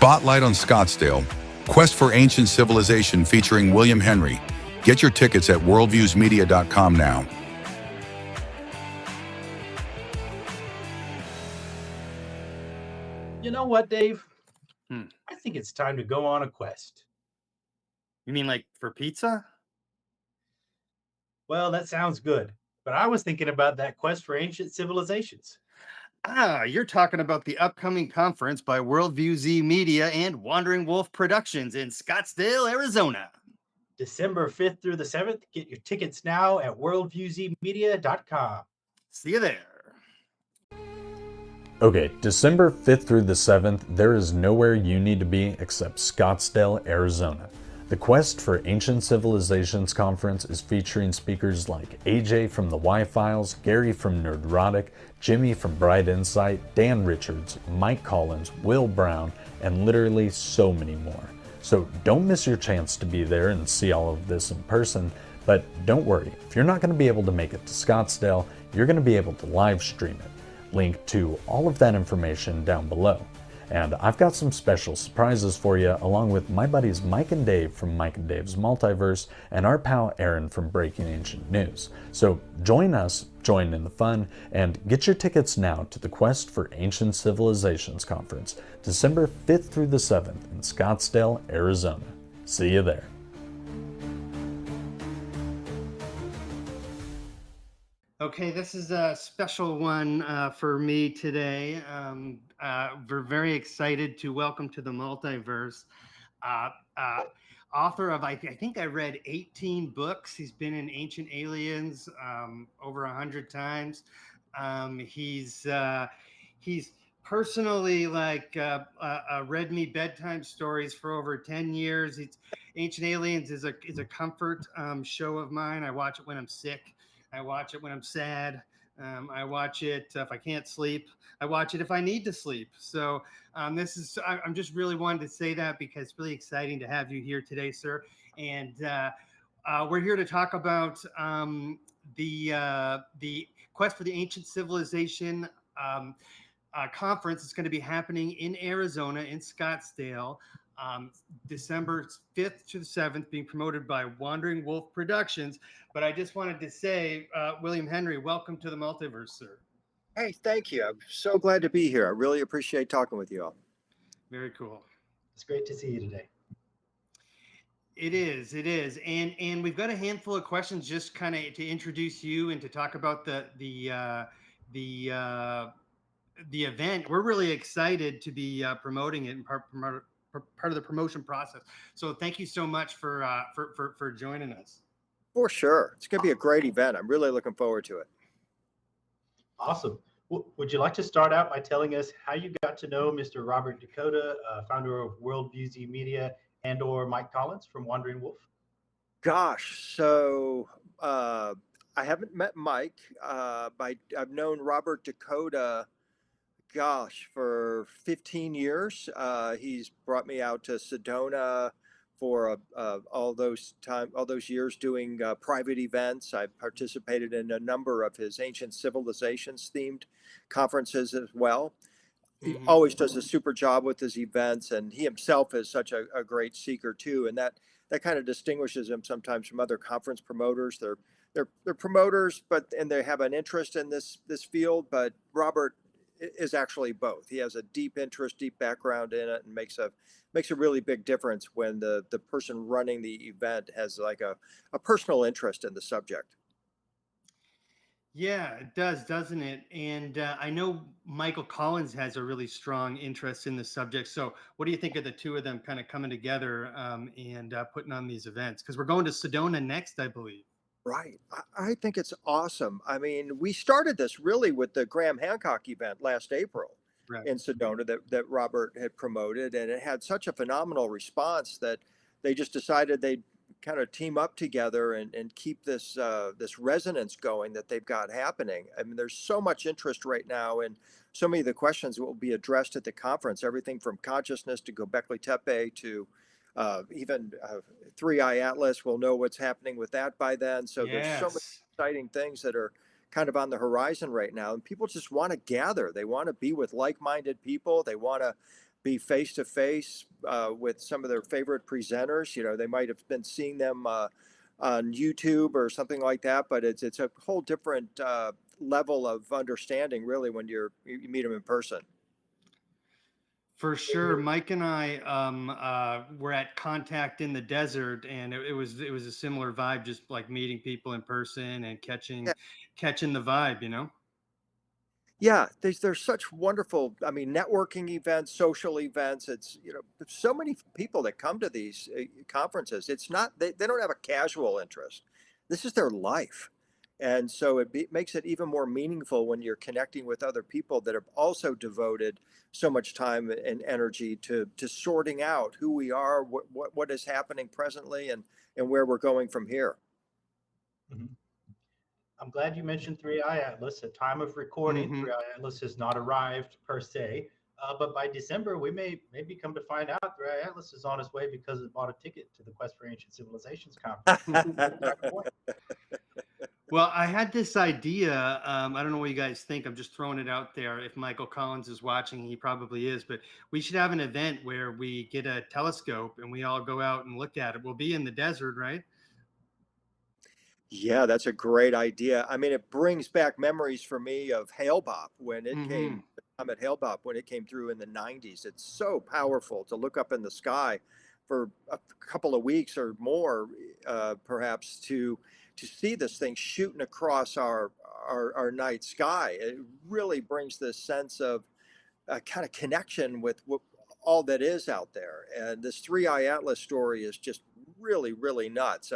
Spotlight on Scottsdale, Quest for Ancient Civilization featuring William Henry. Get your tickets at worldviewsmedia.com now. You know what, Dave? Hmm. I think it's time to go on a quest. You mean like for pizza? Well, that sounds good, but I was thinking about that quest for ancient civilizations. Ah, you're talking about the upcoming conference by Worldview Z Media and Wandering Wolf Productions in Scottsdale, Arizona. December 5th through the 7th. Get your tickets now at worldviewzmedia.com. See you there. Okay, December 5th through the 7th, there is nowhere you need to be except Scottsdale, Arizona. The Quest for Ancient Civilizations Conference is featuring speakers like AJ from the Y-Files, Gary from Nerdrotic, Jimmy from Bright Insight, Dan Richards, Mike Collins, Will Brown, and literally so many more. So don't miss your chance to be there and see all of this in person, but don't worry, if you're not going to be able to make it to Scottsdale, you're going to be able to live stream it. Link to all of that information down below. And I've got some special surprises for you, along with my buddies Mike and Dave from Mike and Dave's Multiverse, and our pal Aaron from Breaking Ancient News. So join us, join in the fun, and get your tickets now to the Quest for Ancient Civilizations Conference, December 5th through the 7th in Scottsdale, Arizona. See you there. Okay, this is a special one for me today. We're very excited to welcome to the Multiverse author of, I think I read 18 books. He's been in Ancient Aliens over 100 times. He's personally read me bedtime stories for over 10 years. Ancient Aliens is a comfort show of mine. I watch it when I'm sick. I watch it when I'm sad. I watch it if I can't sleep. I watch it if I need to sleep. So I'm just really wanted to say that because it's really exciting to have you here today, sir. And we're here to talk about the Quest for the Ancient Civilization conference. It's going to be happening in Arizona, in Scottsdale. December 5th to the 7th, being promoted by Wandering Wolf Productions. But I just wanted to say, William Henry, welcome to the Multiverse, sir. Hey, thank you. I'm so glad to be here. I really appreciate talking with you all. Very cool. It's great to see you today. It is. And we've got a handful of questions just kind of to introduce you and to talk about the event. We're really excited to be promoting it and part of the promotion process. So thank you so much for joining us. For sure. It's going to be a great event. I'm really looking forward to it. Awesome. Would you like to start out by telling us how you got to know Mr. Robert Dakota, founder of Worldview Z Media, and or Mike Collins from Wandering Wolf? Gosh, so I haven't met Mike, but I've known Robert Dakota, for 15 years. He's brought me out to Sedona for all those years doing private events. I've participated in a number of his ancient civilizations themed conferences as well. He always does a super job with his events, and he himself is such a great seeker too, and that kind of distinguishes him sometimes from other conference promoters. They're promoters, and they have an interest in this field, but Robert is actually both. He has a deep interest, deep background in it, and makes a really big difference when the person running the event has like a personal interest in the subject. Yeah, it does, doesn't it? And I know Michael Collins has a really strong interest in the subject. So what do you think of the two of them kind of coming together and putting on these events? Because we're going to Sedona next, I believe. Right. I think it's awesome. I mean, we started this really with the Graham Hancock event last April in Sedona that Robert had promoted, and it had such a phenomenal response that they just decided they'd kind of team up together and keep this resonance going that they've got happening. I mean, there's so much interest right now, and so many of the questions will be addressed at the conference, everything from consciousness to Göbekli Tepe to even Three Eye Atlas. We'll know what's happening with that by then. So there's so many exciting things that are kind of on the horizon right now, and people just want to gather. They want to be with like-minded people. They want to be face to face with some of their favorite presenters. You know, they might have been seeing them on YouTube or something like that, but it's a whole different level of understanding, really, when you meet them in person. For sure, Mike and I were at Contact in the Desert, and it was a similar vibe, just like meeting people in person and catching the vibe, you know. Yeah, there's such wonderful, I mean, networking events, social events. It's, you know, so many people that come to these conferences. It's not, they don't have a casual interest. This is their life. And so makes it even more meaningful when you're connecting with other people that have also devoted so much time and energy to sorting out who we are, what is happening presently, and where we're going from here. Mhm. I'm glad you mentioned 3i Atlas. At time of recording, Mhm. 3i Atlas has not arrived per se, but by December, we may maybe come to find out 3i Atlas is on its way because it bought a ticket to the Quest for Ancient Civilizations conference. Well, I had this idea. I don't know what you guys think. I'm just throwing it out there. If Michael Collins is watching, he probably is. But we should have an event where we get a telescope and we all go out and look at it. We'll be in the desert, right? Yeah, that's a great idea. I mean, it brings back memories for me of Hale-Bopp when it Mm-hmm. came. I'm at Hale-Bopp when it came through in the 90s. It's so powerful to look up in the sky for a couple of weeks or more, perhaps, to see this thing shooting across our night sky. It really brings this sense of kind of connection with all that is out there. And this 3i Atlas story is just really, really nuts.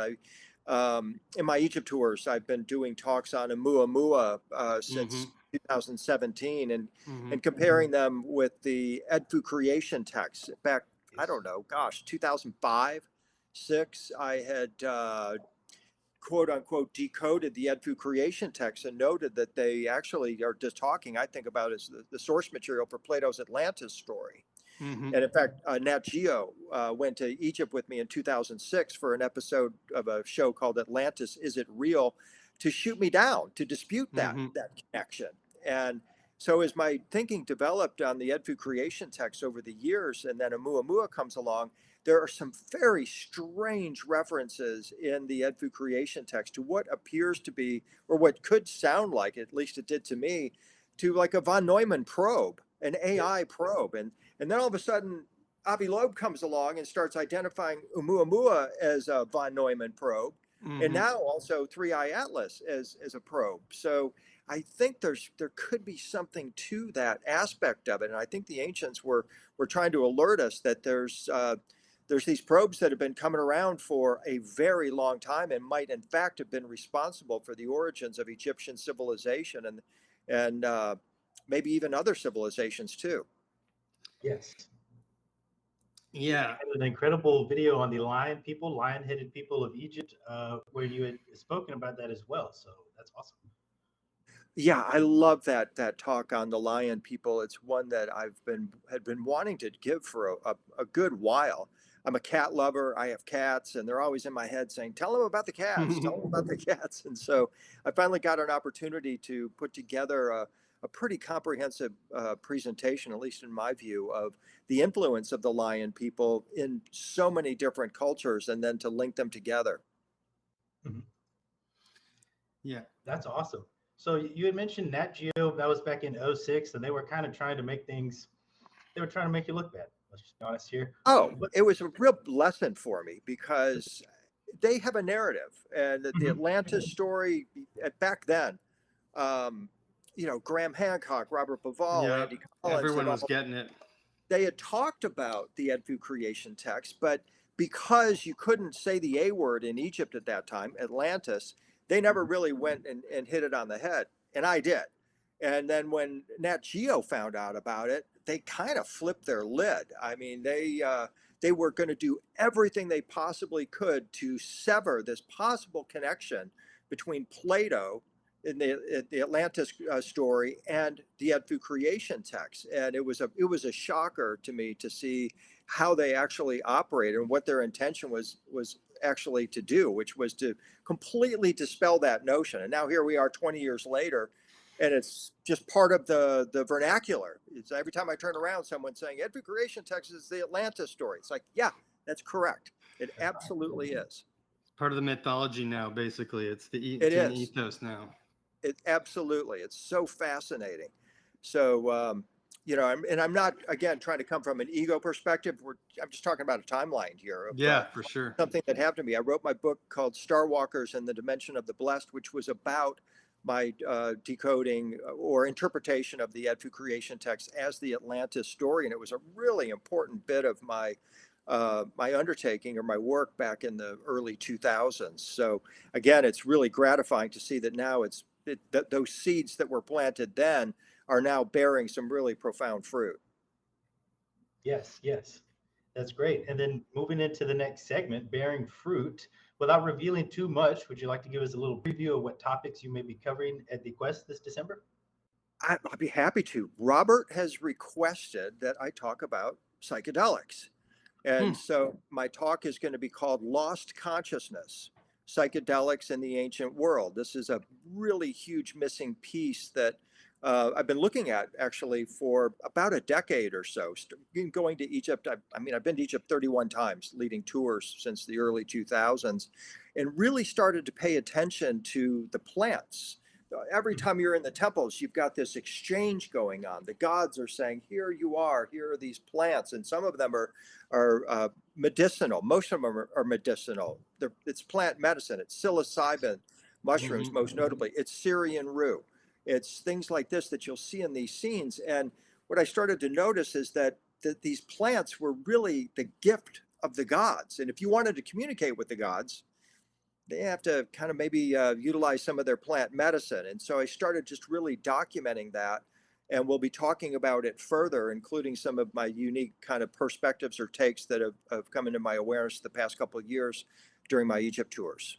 In my Egypt tours, I've been doing talks on Oumuamua since 2017, and comparing them with the Edfu creation texts back, I don't know, gosh, 2005, 6. I had quote unquote decoded the Edfu creation text and noted that they actually are just talking, I think, about as the source material for Plato's Atlantis story. Mm-hmm. And in fact, Nat Geo went to Egypt with me in 2006 for an episode of a show called Atlantis, Is It Real?, to shoot me down, to dispute that connection. And so as my thinking developed on the Edfu creation text over the years, and then Oumuamua comes along, there are some very strange references in the Edfu creation text to what appears to be, or what could sound like, at least it did to me, to like a von Neumann probe, an AI probe. And then all of a sudden, Avi Loeb comes along and starts identifying Oumuamua as a von Neumann probe, and now also 3i Atlas as a probe. So I think there could be something to that aspect of it, and I think the ancients were trying to alert us that there's these probes that have been coming around for a very long time and might in fact have been responsible for the origins of Egyptian civilization and maybe even other civilizations too. Yes. Yeah. And an incredible video on the lion-headed people of Egypt, where you had spoken about that as well. So that's awesome. Yeah, I love that talk on the lion people. It's one that had been wanting to give for a good while. I'm a cat lover. I have cats, and they're always in my head saying, "Tell them about the cats. Tell them about the cats." And so I finally got an opportunity to put together a pretty comprehensive presentation, at least in my view, of the influence of the lion people in so many different cultures, and then to link them together. Mhm. Yeah. That's awesome. So you had mentioned Nat Geo, that was back in 2006, and they were kind of trying to make you look bad. Let's just be honest here. Oh, it was a real lesson for me because they have a narrative, and the Atlantis story back then, Graham Hancock, Robert Bauval, Yeah. Andy Collins, Everyone was getting it. they had talked about the Edfu creation text, but because you couldn't say the A word in Egypt at that time, Atlantis, they never really went and hit it on the head. And I did. And then when Nat Geo found out about it, they kind of flipped their lid. I mean, they were going to do everything they possibly could to sever this possible connection between Plato in the Atlantis story and the Edfu creation text. And it was a shocker to me to see how they actually operated and what their intention was actually to do, which was to completely dispel that notion. And now here we are 20 years later, And it's just part of the vernacular. It's every time I turn around, someone's saying, Edvard Creation text is the Atlantis story. It's like, yeah, that's correct. It absolutely is. Part of the mythology now, basically. It's It in the is. ethos now. It absolutely. It's so fascinating. So, I'm not, again, trying to come from an ego perspective. I'm just talking about a timeline here of Yeah, for sure. something that happened to me. I wrote my book called Starwalkers and the Dimension of the Blessed, which was about my decoding or interpretation of the Edfu creation text as the Atlantis story. And it was a really important bit of my undertaking or my work back in the early 2000s. So again, it's really gratifying to see that now that those seeds that were planted then are now bearing some really profound fruit. Yes, yes. That's great. And then moving into the next segment, bearing fruit. Without revealing too much, would you like to give us a little preview of what topics you may be covering at the Quest this December? I'd be happy to. Robert has requested that I talk about psychedelics. And so my talk is going to be called Lost Consciousness, Psychedelics in the Ancient World. This is a really huge missing piece that I've been looking at actually for about a decade or so. Going to Egypt, I've been to Egypt 31 times, leading tours since the early 2000s, and really started to pay attention to the plants. Every time you're in the temples, you've got this exchange going on. The gods are saying, here you are, here are these plants. And some of them are medicinal. Most of them are medicinal. It's plant medicine. It's psilocybin mushrooms, most notably. It's Syrian rue. It's things like this that you'll see in these scenes. And what I started to notice is that these plants were really the gift of the gods. And if you wanted to communicate with the gods, they have to kind of maybe utilize some of their plant medicine. And so I started just really documenting that. And we'll be talking about it further, including some of my unique kind of perspectives or takes that have come into my awareness the past couple of years during my Egypt tours.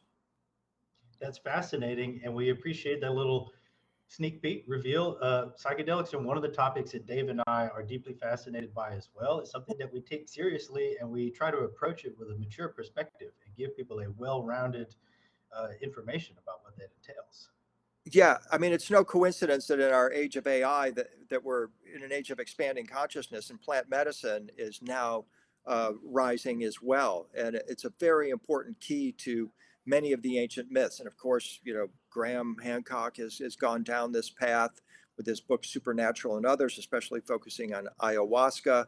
That's fascinating. And we appreciate that little sneak peek reveal. Psychedelics are one of the topics that Dave and I are deeply fascinated by as well. It's something that we take seriously, and we try to approach it with a mature perspective and give people a well-rounded information about what that entails. Yeah, I mean, it's no coincidence that in our age of AI that we're in an age of expanding consciousness, and plant medicine is now rising as well. And it's a very important key to many of the ancient myths. And of course, Graham Hancock has gone down this path with his book Supernatural and others, especially focusing on ayahuasca.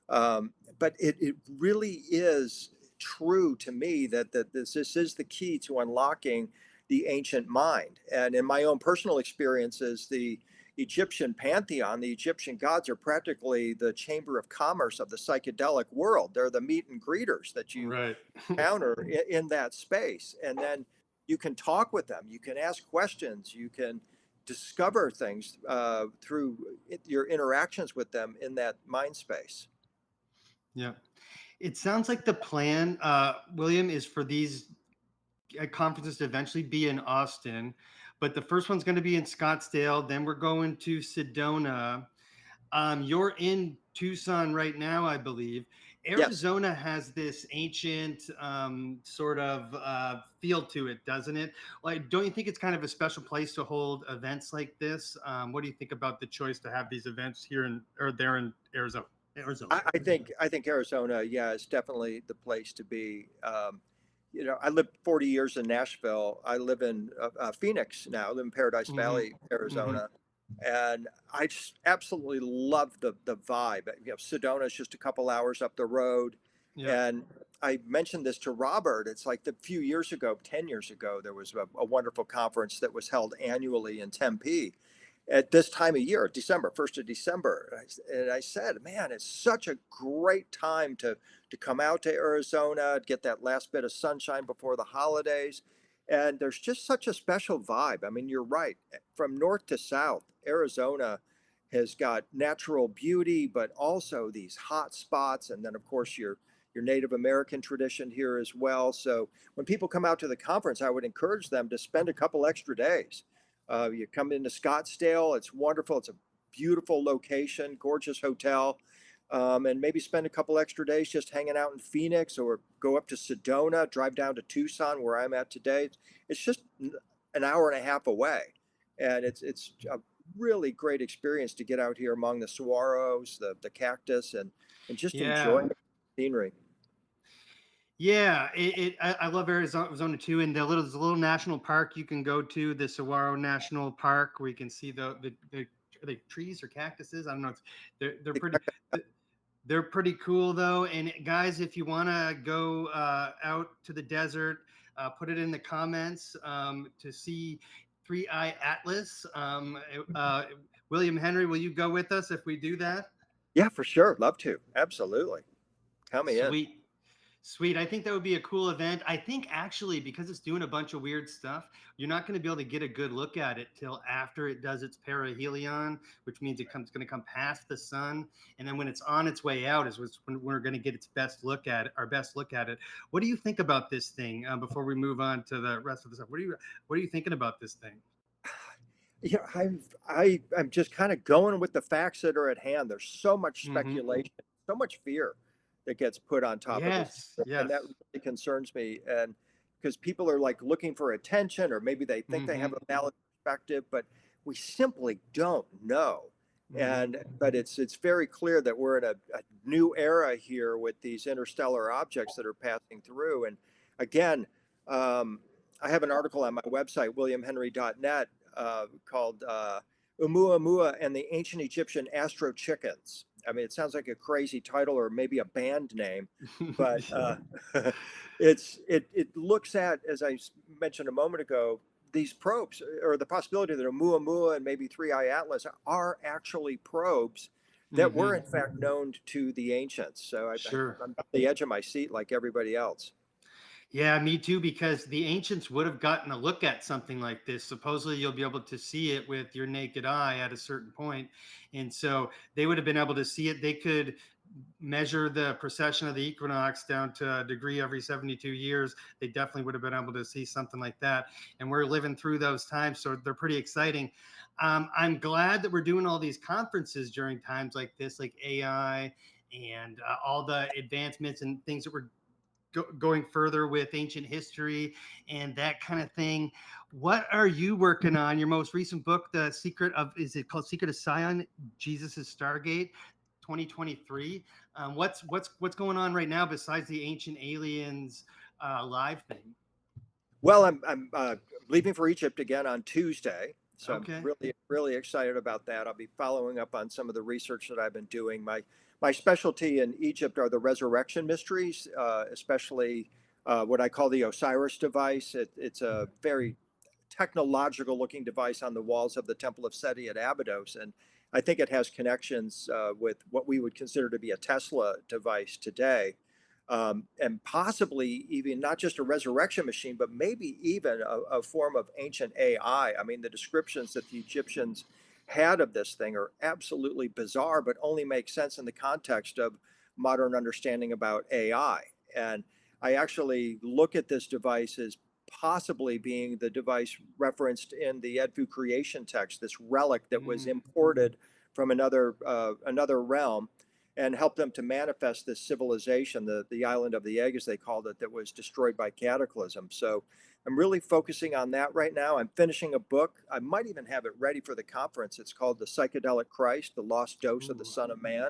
But it really is true to me that this is the key to unlocking the ancient mind. And in my own personal experiences, the Egyptian pantheon, the Egyptian gods are practically the chamber of commerce of the psychedelic world. They're the meet and greeters that you encounter in that space. And then you can talk with them, you can ask questions, you can discover things through your interactions with them in that mind space. Yeah. It sounds like the plan, William, is for these conferences to eventually be in Austin, but the first one's going to be in Scottsdale. Then we're going to Sedona. You're in Tucson right now, I believe. Arizona has this ancient sort of feel to it, doesn't it? Like, don't you think it's kind of a special place to hold events like this? What do you think about the choice to have these events here or there in Arizona? I think Arizona, yeah, is definitely the place to be. I lived 40 years in Nashville. I live in Phoenix now. I live in Paradise Valley, Arizona. And I just absolutely love the vibe. Sedona is just a couple hours up the road. And I mentioned this to Robert. It's like 10 years ago, there was a wonderful conference that was held annually in Tempe at this time of year, December, 1st of December. And I said, man, it's such a great time to come out to Arizona, get that last bit of sunshine before the holidays. And there's just such a special vibe. I mean, you're right. From north to south, Arizona has got natural beauty, but also these hot spots. And then, of course, your Native American tradition here as well. So when people come out to the conference, I would encourage them to spend a couple extra days. You come into Scottsdale, it's wonderful. It's a beautiful location, gorgeous hotel. And maybe spend a couple extra days just hanging out in Phoenix, or go up to Sedona, drive down to Tucson, where I'm at today. It's just an hour and a half away. And it's really great experience to get out here among the saguaros, the cactus, and just Yeah. enjoy the scenery. Yeah, I love Arizona too, and there's a little national park you can go to, the Saguaro National Park, where you can see the are they trees or cactuses? I don't know. They're pretty they're pretty cool though. And guys, if you want to go out to the desert, put it in the comments to see Three Eye Atlas. William Henry, will you go with us if we do that? Yeah, for sure. Love to. Absolutely. Count me in. Sweet. Sweet. I think that would be a cool event. I think actually, because it's doing a bunch of weird stuff, you're not going to be able to get a good look at it till after it does its perihelion, which means it's going to come past the sun. And then when it's on its way out is when we're going to get its best look at it, our best look at it. What do you think about this thing before we move on to the rest of the stuff? What are you thinking about this thing? Yeah, I'm just kind of going with the facts that are at hand. There's so much speculation, so much fear that gets put on top of this, and that really concerns me. And because people are like looking for attention, or maybe they think they have a valid perspective, but we simply don't know. But it's very clear that we're in a new era here with these interstellar objects that are passing through. And again, I have an article on my website, williamhenry.net, called Oumuamua and the Ancient Egyptian Astro Chickens. I mean, it sounds like a crazy title or maybe a band name, but it looks at, as I mentioned a moment ago, these probes, or the possibility that Oumuamua and maybe Three Eye Atlas are actually probes that were in fact known to the ancients. So I'm at the edge of my seat like everybody else. Yeah, me too, because the ancients would have gotten a look at something like this. Supposedly, you'll be able to see it with your naked eye at a certain point. And so they would have been able to see it. They could measure the precession of the equinox down to a degree every 72 years. They definitely would have been able to see something like that. And we're living through those times, so they're pretty exciting. I'm glad that we're doing all these conferences during times like this, like AI and all the advancements and things that we're going further with ancient history and that kind of thing. What are you working on? Your most recent book, is it called Secret of Sion, Jesus' Stargate, 2023. What's going on right now besides the Ancient Aliens live thing? Well, I'm leaving for Egypt again on Tuesday. So Okay. I'm really excited about that. I'll be following up on some of the research that I've been doing. My specialty in Egypt are the resurrection mysteries, especially what I call the Osiris device. It's a very technological looking device on the walls of the Temple of Seti at Abydos. And I think it has connections with what we would consider to be a Tesla device today. And possibly even not just a resurrection machine, but maybe even a form of ancient AI. I mean, the descriptions that the Egyptians had of this thing are absolutely bizarre, but only make sense in the context of modern understanding about AI. And I actually look at this device as possibly being the device referenced in the Edfu creation text, this relic that was imported from another realm, and helped them to manifest this civilization, the island of the egg, as they called it, that was destroyed by cataclysm. So I'm really focusing on that right now. I'm finishing a book. I might even have it ready for the conference. It's called The Psychedelic Christ, The Lost Dose of the Son of Man,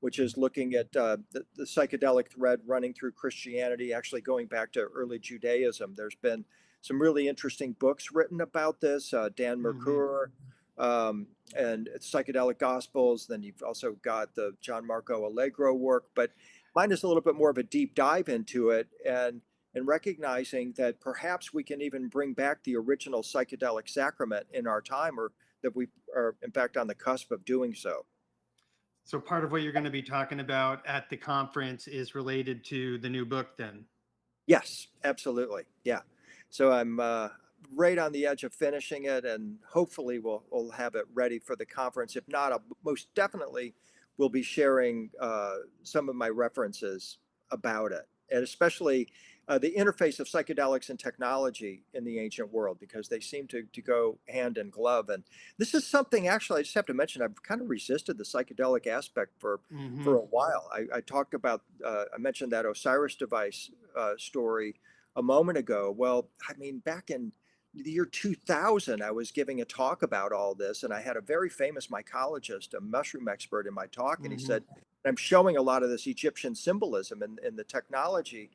which is looking at the psychedelic thread running through Christianity, actually going back to early Judaism. There's been some really interesting books written about this. Dan Mercure, and Psychedelic Gospels. Then you've also got the John Marco Allegro work, but mine is a little bit more of a deep dive into it, and recognizing that perhaps we can even bring back the original psychedelic sacrament in our time, or that we are in fact on the cusp of doing so. So part of what you're going to be talking about at the conference is related to the new book then? Yes, absolutely. Yeah. So I'm right on the edge of finishing it, and hopefully we'll have it ready for the conference. If not, I'll most definitely will be sharing some of my references about it, and especially the interface of psychedelics and technology in the ancient world, because they seem to go hand in glove. And this is something, actually, I just have to mention, I've kind of resisted the psychedelic aspect for a while. I talked about, I mentioned that Osiris device story a moment ago. Well, I mean, back in the year 2000, I was giving a talk about all this, and I had a very famous mycologist, a mushroom expert, in my talk, and he said, I'm showing a lot of this Egyptian symbolism and the technology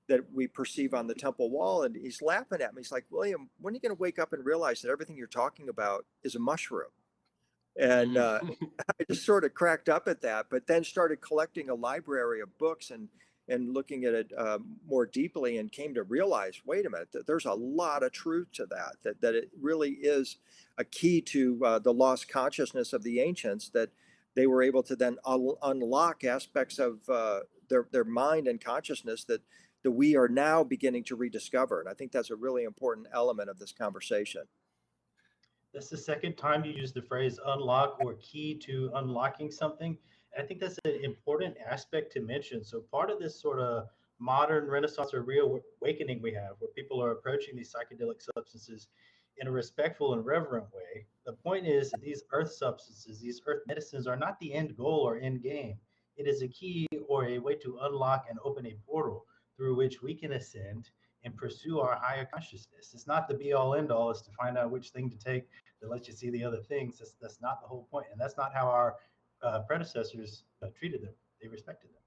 that we perceive on the temple wall. And he's laughing at me. He's like, William, when are you going to wake up and realize that everything you're talking about is a mushroom? And I just sort of cracked up at that, but then started collecting a library of books and looking at it more deeply, and came to realize, wait a minute, that there's a lot of truth to that it really is a key to the lost consciousness of the ancients, that they were able to then unlock aspects of their mind and consciousness that we are now beginning to rediscover. And I think that's a really important element of this conversation. That's the second time you use the phrase unlock or key to unlocking something. I think that's an important aspect to mention. So part of this sort of modern renaissance or reawakening we have, where people are approaching these psychedelic substances in a respectful and reverent way. The point is that these earth substances, these earth medicines, are not the end goal or end game. It is a key or a way to unlock and open a portal through which we can ascend and pursue our higher consciousness. It's not the be all end all, is to find out which thing to take that lets you see the other things. That's not the whole point. And that's not how our predecessors treated them. They respected them.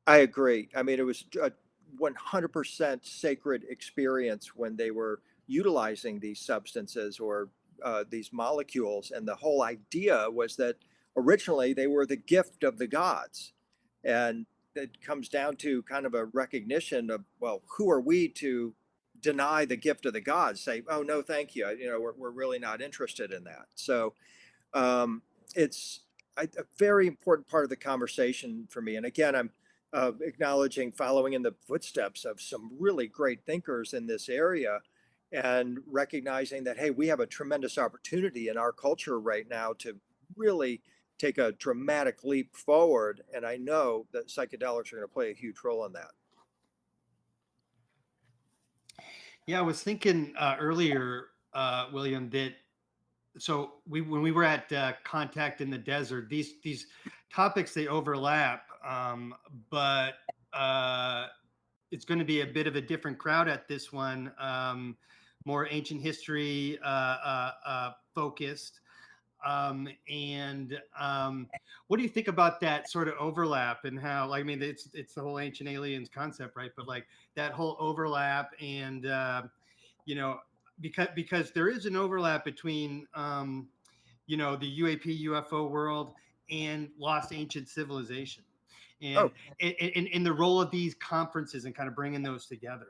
I agree. I mean, it was a 100% sacred experience when they were utilizing these substances or these molecules. And the whole idea was that originally they were the gift of the gods. And it comes down to kind of a recognition of, well, who are we to deny the gift of the gods? Say, oh, no, thank you. We're really not interested in that. So it's a very important part of the conversation for me. And again, I'm acknowledging, following in the footsteps of some really great thinkers in this area, and recognizing that, hey, we have a tremendous opportunity in our culture right now to really take a dramatic leap forward. And I know that psychedelics are going to play a huge role in that. Yeah, I was thinking earlier, William, that when we were at Contact in the Desert, these topics, they overlap, but it's going to be a bit of a different crowd at this one, more ancient history focused. What do you think about that sort of overlap, and how, like, I mean, it's the whole ancient aliens concept, right? But like that whole overlap, and because there is an overlap between the UAP UFO world and lost ancient civilization, and in the role of these conferences and kind of bringing those together.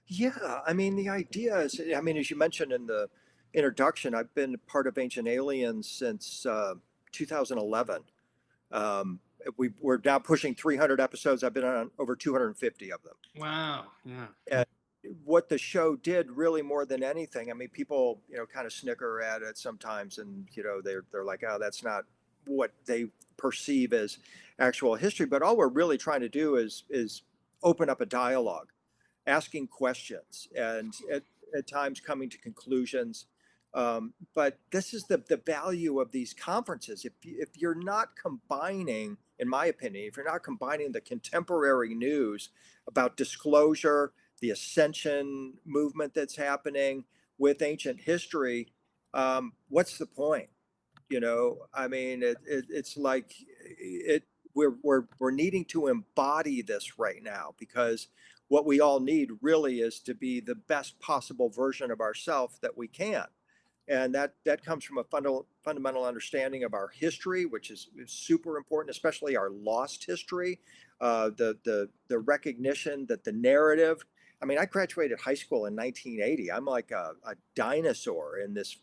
Yeah, I mean, the idea is, I mean, as you mentioned in the introduction, I've been part of Ancient Aliens since 2011. We're now pushing 300 episodes. I've been on over 250 of them. Wow. Yeah. And what the show did, really more than anything, I mean, people, kind of snicker at it sometimes, and, they're like, oh, that's not what they perceive as actual history. But all we're really trying to do is open up a dialogue, asking questions, and at times coming to conclusions. But this is the value of these conferences. If you're not combining, in my opinion, if you're not combining the contemporary news about disclosure, the ascension movement that's happening with ancient history, what's the point? I mean, it's like we're needing to embody this right now, because what we all need really is to be the best possible version of ourselves that we can. And that comes from a fundamental understanding of our history, which is super important, especially our lost history, the recognition that the narrative. I mean, I graduated high school in 1980. I'm like a dinosaur in this,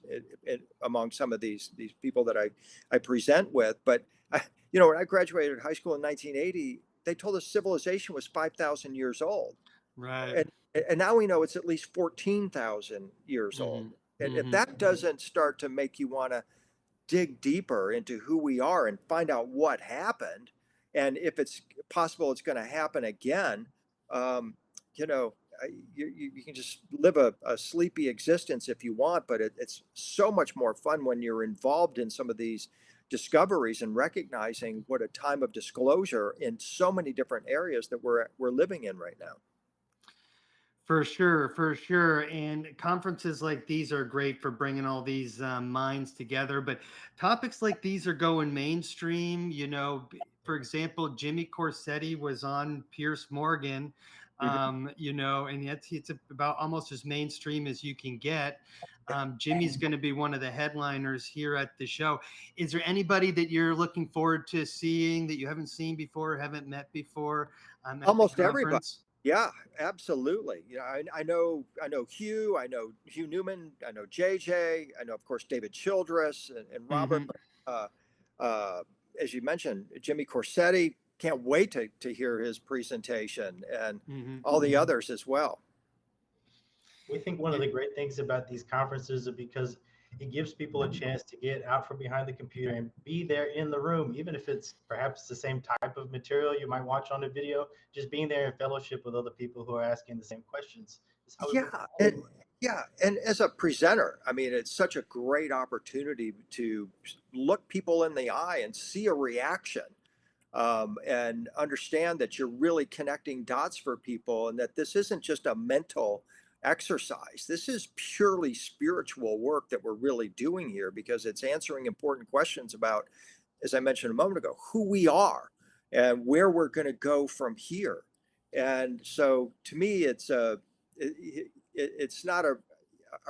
among some of these people that I present with. But when I graduated high school in 1980, they told us civilization was 5,000 years old. Right. And now we know it's at least 14,000 years old. And if that doesn't start to make you want to dig deeper into who we are and find out what happened, and if it's possible it's going to happen again, you can just live a sleepy existence if you want, but it's so much more fun when you're involved in some of these discoveries and recognizing what a time of disclosure in so many different areas that we're living in right now. For sure, for sure. And conferences like these are great for bringing all these minds together. But topics like these are going mainstream. For example, Jimmy Corsetti was on Pierce Morgan, Mhm. and it's about almost as mainstream as you can get. Jimmy's going to be one of the headliners here at the show. Is there anybody that you're looking forward to seeing that you haven't seen before, haven't met before at the Almost everybody. conference? Yeah, absolutely. I know Hugh, I know Hugh Newman, I know JJ, I know, of course, David Childress and Robert. Hmm. Uh, uh, as you mentioned, Jimmy Corsetti. Can't wait to hear his presentation and Hmm. all the others as well. We think one of the great things about these conferences is because it gives people a chance to get out from behind the computer and be there in the room, even if it's perhaps the same type of material you might watch on a video. Just being there in fellowship with other people who are asking the same questions is how we move Yeah, forward. and as a presenter, I mean, it's such a great opportunity to look people in the eye and see a reaction, and understand that you're really connecting dots for people, and that this isn't just a mental exercise. This is purely spiritual work that we're really doing here, because it's answering important questions about, as I mentioned a moment ago, who we are and where we're going to go from here. And so, to me, it's not a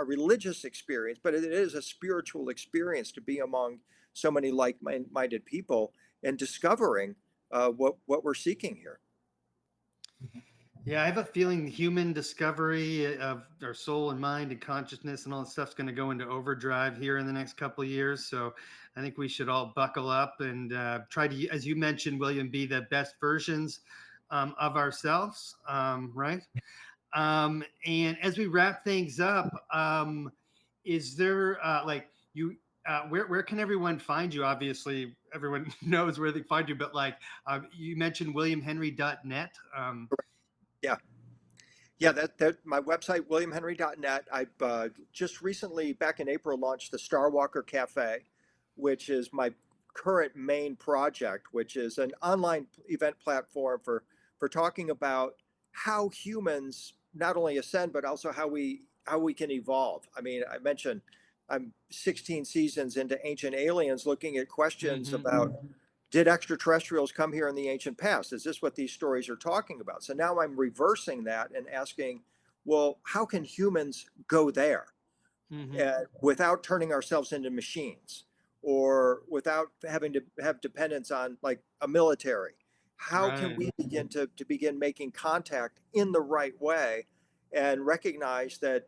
religious experience, but it is a spiritual experience to be among so many like-minded people and discovering what we're seeking here. Yeah, I have a feeling the human discovery of our soul and mind and consciousness and all that stuff's going to go into overdrive here in the next couple of years. So I think we should all buckle up and try to, as you mentioned, William, be the best versions of ourselves, right? And as we wrap things up, is there where can everyone find you? Obviously, everyone knows where they find you, but you mentioned williamhenry.net. Yeah. Yeah, that my website, williamhenry.net. I just recently, back in April, launched the Star Walker Cafe, which is my current main project, which is an online event platform for talking about how humans not only ascend, but also how we can evolve. I mean, I mentioned I'm 16 seasons into Ancient Aliens, looking at questions Mhm. about, did extraterrestrials come here in the ancient past? Is this what these stories are talking about? So now I'm reversing that and asking, well, how can humans go there, Mhm. without turning ourselves into machines, or without having to have dependence on like a military? How can Right. we begin to begin making contact in the right way and recognize that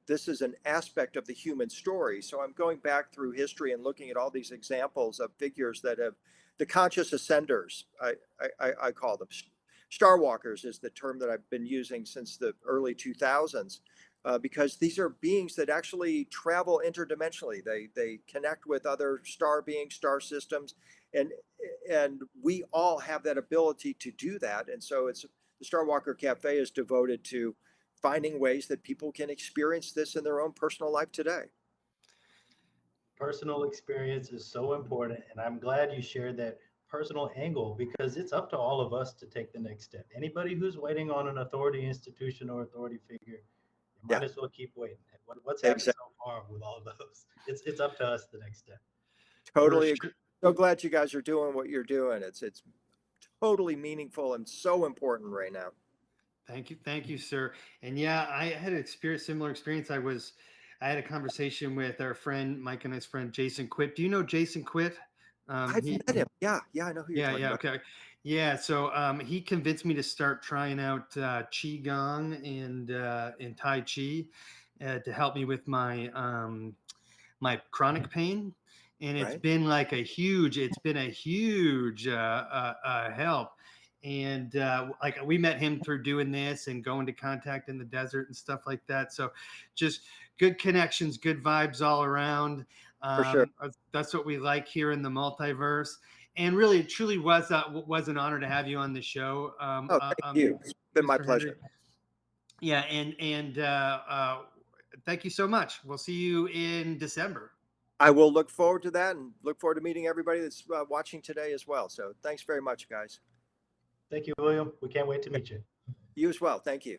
this is an aspect of the human story? So I'm going back through history and looking at all these examples of figures that have the conscious ascenders. I call them Star Walkers is the term that I've been using since the early 2000s, because these are beings that actually travel interdimensionally. They connect with other star beings, star systems, and and we all have that ability to do that. And so it's the Star Walker Cafe is devoted to finding ways that people can experience this in their own personal life today. Personal experience is so important, and I'm glad you shared that personal angle because it's up to all of us to take the next step. Anybody who's waiting on an authority institution or authority figure, you Yeah, might as well keep waiting. What's happened exactly. so far with all of those? It's up to us the next step. For Totally agree. sure. So glad you guys are doing what you're doing. It's totally meaningful and so important right now. Thank you, sir. And yeah, I had an similar experience. I had a conversation with our friend Mike and his friend Jason Quitt. Do you know Jason Quitt? I've He met him. Yeah, yeah, I know who you're Yeah, talking yeah, about. okay. Yeah, so he convinced me to start trying out Qigong and Tai Chi to help me with my chronic pain. And Right, it's been a huge help. And like we met him through doing this and going to contact in the desert and stuff like that. So just good connections, good vibes all around. for sure. That's what we like here in the multiverse. And really, it truly was an honor to have you on the show, Oh, thank you. It's been my Mr. Henry. pleasure. Yeah, and thank you so much. We'll see you in December. I will look forward to that and look forward to meeting everybody that's watching today as well. So thanks very much, guys. Thank you, William. We can't wait to meet you. You as well. Thank you.